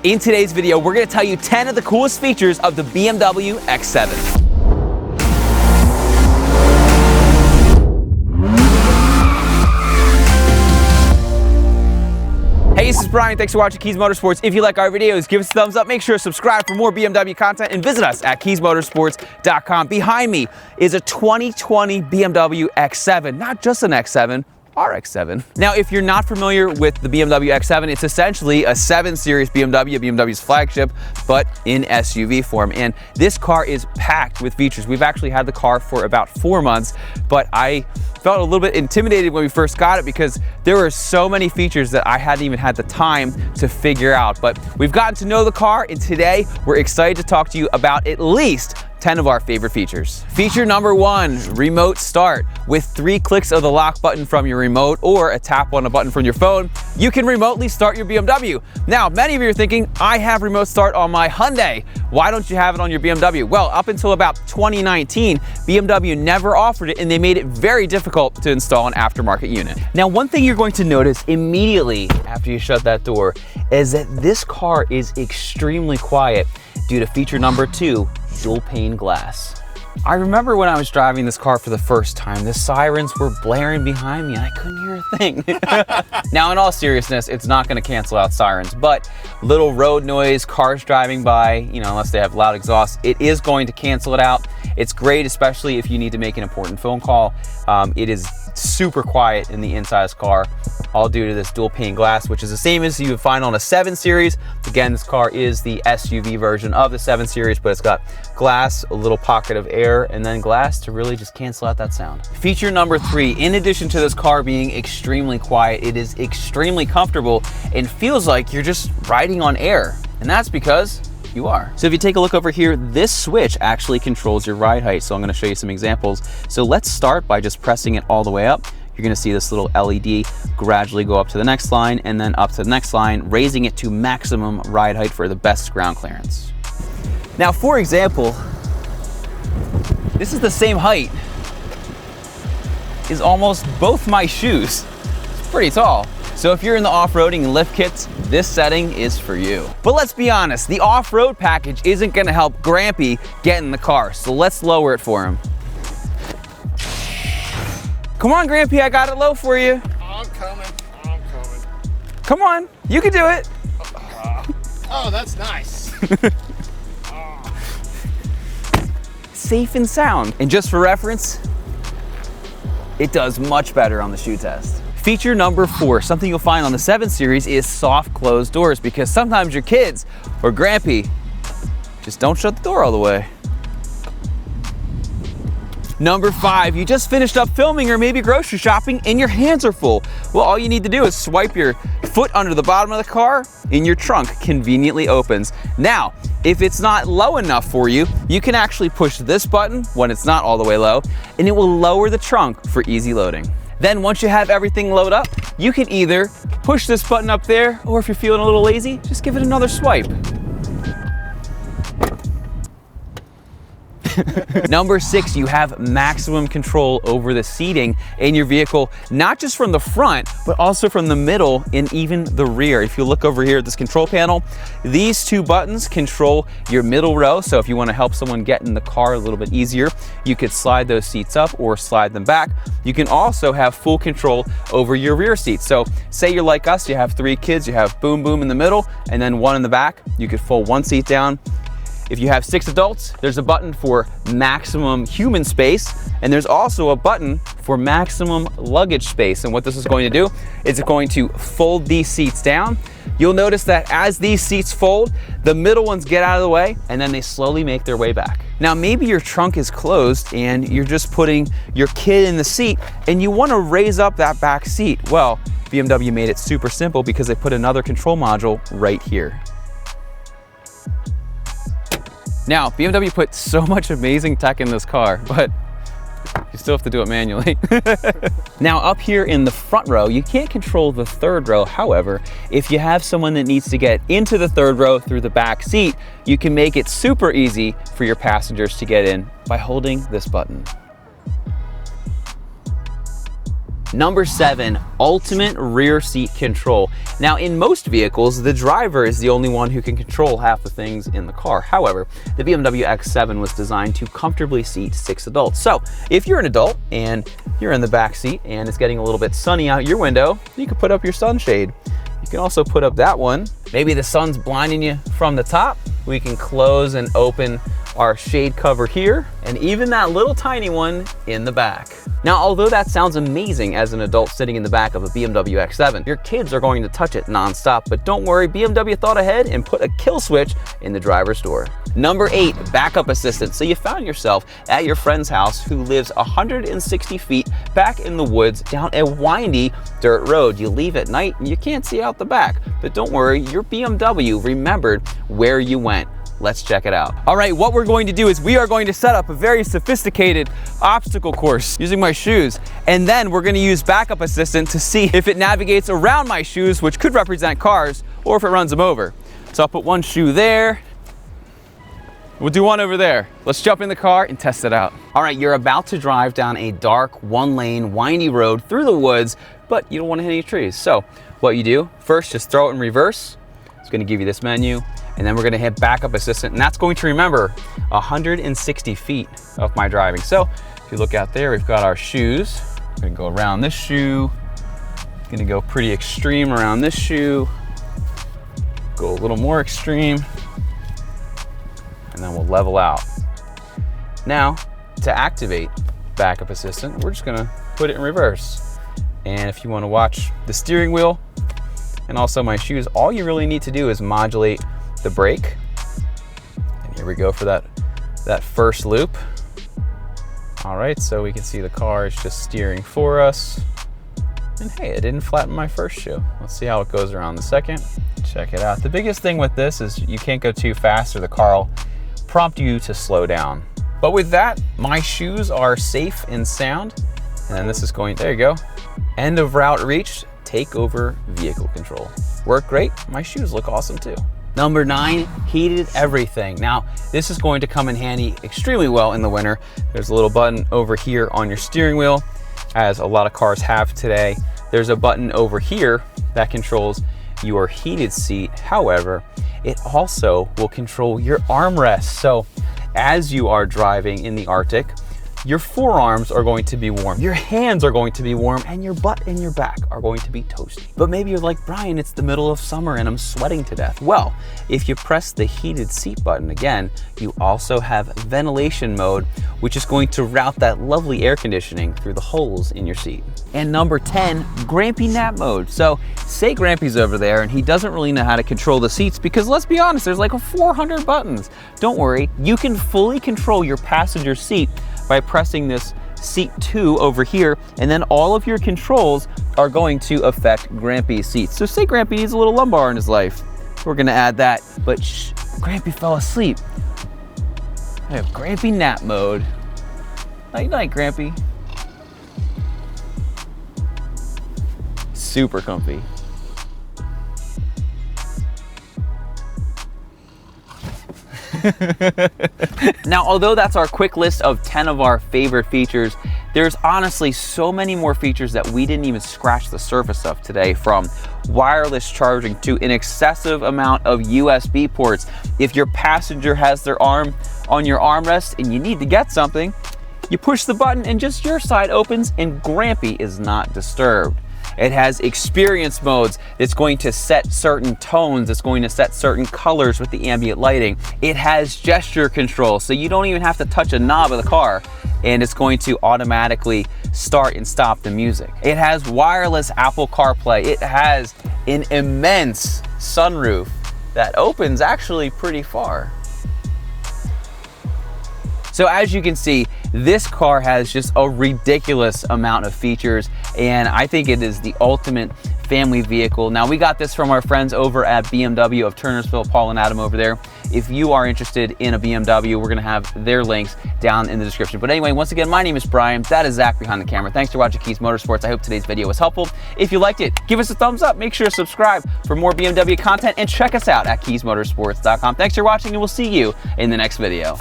In today's video, we're going to tell you 10 of the coolest features of the BMW X7. Hey, this is Bryan. Thanks for watching Kies Motorsports. If you like our videos, give us a thumbs up. Make sure to subscribe for more BMW content and visit us at kiesmotorsports.com. Behind me is a 2020 BMW X7, not just an X7, our X7. Now, if you're not familiar with the BMW X7, it's essentially a 7 Series BMW's flagship, but in SUV form. And this car is packed with features. We've actually had the car for about 4 months, but I felt a little bit intimidated when we first got it because there were so many features that I hadn't even had the time to figure out. But we've gotten to know the car, and today we're excited to talk to you about at least 10 of our favorite features. Feature number 1, remote start. With 3 clicks of the lock button from your remote or a tap on a button from your phone, you can remotely start your BMW. Now, many of you are thinking, I have remote start on my Hyundai. Why don't you have it on your BMW? Well, up until about 2019, BMW never offered it, and they made it very difficult to install an aftermarket unit. Now, one thing you're going to notice immediately after you shut that door is that this car is extremely quiet due to feature number 2, dual pane glass. I remember when I was driving this car for the first time, the sirens were blaring behind me and I couldn't hear a thing. Now, in all seriousness, it's not going to cancel out sirens, but little road noise, cars driving by, unless they have loud exhaust, it is going to cancel it out. It's great, especially if you need to make an important phone call. It is super quiet in the inside of this car, all due to this dual pane glass, which is the same as you would find on a 7 Series. Again, this car is the SUV version of the 7 Series, but it's got glass, a little pocket of air, and then glass to really just cancel out that sound. Feature number 3, in addition to this car being extremely quiet, it is extremely comfortable and feels like you're just riding on air. And that's because you are. So if you take a look over here, this switch actually controls your ride height. So I'm going to show you some examples. So let's start by just pressing it all the way up. You're going to see this little LED gradually go up to the next line and then up to the next line, raising it to maximum ride height for the best ground clearance. Now, for example, this is the same height as almost both my shoes. It's pretty tall. So if you're in the off-roading and lift kits, this setting is for you. But let's be honest, the off-road package isn't gonna help Grampy get in the car, so let's lower it for him. Come on, Grampy, I got it low for you. I'm coming. Come on, you can do it. Oh, that's nice. Safe and sound. And just for reference, it does much better on the shoe test. Feature number 4, something you'll find on the 7 Series is soft closed doors, because sometimes your kids or Grampy just don't shut the door all the way. Number 5, you just finished up filming or maybe grocery shopping and your hands are full. Well, all you need to do is swipe your foot under the bottom of the car and your trunk conveniently opens. Now, if it's not low enough for you, you can actually push this button when it's not all the way low, and it will lower the trunk for easy loading. Then once you have everything loaded up, you can either push this button up there, or if you're feeling a little lazy, just give it another swipe. Number 6, you have maximum control over the seating in your vehicle, not just from the front, but also from the middle and even the rear. If you look over here at this control panel, these 2 buttons control your middle row. So if you want to help someone get in the car a little bit easier, you could slide those seats up or slide them back. You can also have full control over your rear seats. So say you're like us, you have 3 kids, you have boom boom in the middle and then 1 in the back. You could fold 1 seat down. If you have 6 adults, there's a button for maximum human space, and there's also a button for maximum luggage space. And what this is going to do is it's going to fold these seats down. You'll notice that as these seats fold, the middle ones get out of the way, and then they slowly make their way back. Now, maybe your trunk is closed and you're just putting your kid in the seat and you want to raise up that back seat. Well, BMW made it super simple because they put another control module right here. Now, BMW put so much amazing tech in this car, but you still have to do it manually. Now, up here in the front row, you can't control the 3rd row. However, if you have someone that needs to get into the 3rd row through the back seat, you can make it super easy for your passengers to get in by holding this button. Number 7, ultimate rear seat control. Now, in most vehicles, the driver is the only one who can control half the things in the car. However, the BMW X7 was designed to comfortably seat 6 adults. So if you're an adult and you're in the back seat and it's getting a little bit sunny out your window, you can put up your sunshade. You can also put up that one. Maybe the sun's blinding you from the top. We can close and open our shade cover here, and even that little tiny one in the back. Now, although that sounds amazing as an adult sitting in the back of a BMW X7, your kids are going to touch it nonstop, but don't worry, BMW thought ahead and put a kill switch in the driver's door. Number 8, backup assistance. So you found yourself at your friend's house who lives 160 feet back in the woods down a windy dirt road. You leave at night and you can't see out the back, but don't worry, your BMW remembered where you went. Let's check it out. All right, what we're going to do is we are going to set up a very sophisticated obstacle course using my shoes. And then we're gonna use backup assistant to see if it navigates around my shoes, which could represent cars, or if it runs them over. So I'll put one shoe there. We'll do one over there. Let's jump in the car and test it out. All right, you're about to drive down a dark, one-lane, windy road through the woods, but you don't want to hit any trees. So what you do, first just throw it in reverse. It's gonna give you this menu. And then we're gonna hit backup assistant, and that's going to remember 160 feet of my driving. So if you look out there, we've got our shoes. We're gonna go around this shoe. Gonna go pretty extreme around this shoe. Go a little more extreme. And then we'll level out. Now, to activate backup assistant, we're just gonna put it in reverse. And if you wanna watch the steering wheel and also my shoes, all you really need to do is modulate the brake. And here we go for that first loop. All right, so we can see the car is just steering for us. And hey, it didn't flatten my first shoe. Let's see how it goes around the second. Check it out. The biggest thing with this is you can't go too fast or the car will prompt you to slow down. But with that, my shoes are safe and sound. And then this is going, there you go. End of route reached, take over vehicle control. Worked great, my shoes look awesome too. Number 9, heated everything. Now, this is going to come in handy extremely well in the winter. There's a little button over here on your steering wheel, as a lot of cars have today. There's a button over here that controls your heated seat. However, it also will control your armrest. So as you are driving in the Arctic, your forearms are going to be warm, your hands are going to be warm, and your butt and your back are going to be toasty. But maybe you're like, Brian, it's the middle of summer and I'm sweating to death. Well, if you press the heated seat button again, you also have ventilation mode, which is going to route that lovely air conditioning through the holes in your seat. And number 10, Grampy Nap Mode. So say Grampy's over there and he doesn't really know how to control the seats because let's be honest, there's like 400 buttons. Don't worry, you can fully control your passenger seat by pressing this seat 2 over here, and then all of your controls are going to affect Grampy's seats. So say Grampy needs a little lumbar in his life. We're gonna add that, but shh, Grampy fell asleep. I have Grampy Nap Mode. Night night, Grampy. Super comfy. Now, although that's our quick list of 10 of our favorite features, there's honestly so many more features that we didn't even scratch the surface of today, from wireless charging to an excessive amount of USB ports. If your passenger has their arm on your armrest and you need to get something, you push the button and just your side opens and Grampy is not disturbed. It has experience modes. It's going to set certain tones. It's going to set certain colors with the ambient lighting. It has gesture control, so you don't even have to touch a knob of the car, and it's going to automatically start and stop the music. It has wireless Apple CarPlay. It has an immense sunroof that opens actually pretty far. So as you can see, this car has just a ridiculous amount of features, and I think it is the ultimate family vehicle. Now, we got this from our friends over at BMW of Turnersville, Paul and Adam over there. If you are interested in a BMW, we're gonna have their links down in the description. But anyway, once again, my name is Brian. That is Zach behind the camera. Thanks for watching Kies Motorsports. I hope today's video was helpful. If you liked it, give us a thumbs up. Make sure to subscribe for more BMW content, and check us out at KiesMotorsports.com. Thanks for watching, and we'll see you in the next video.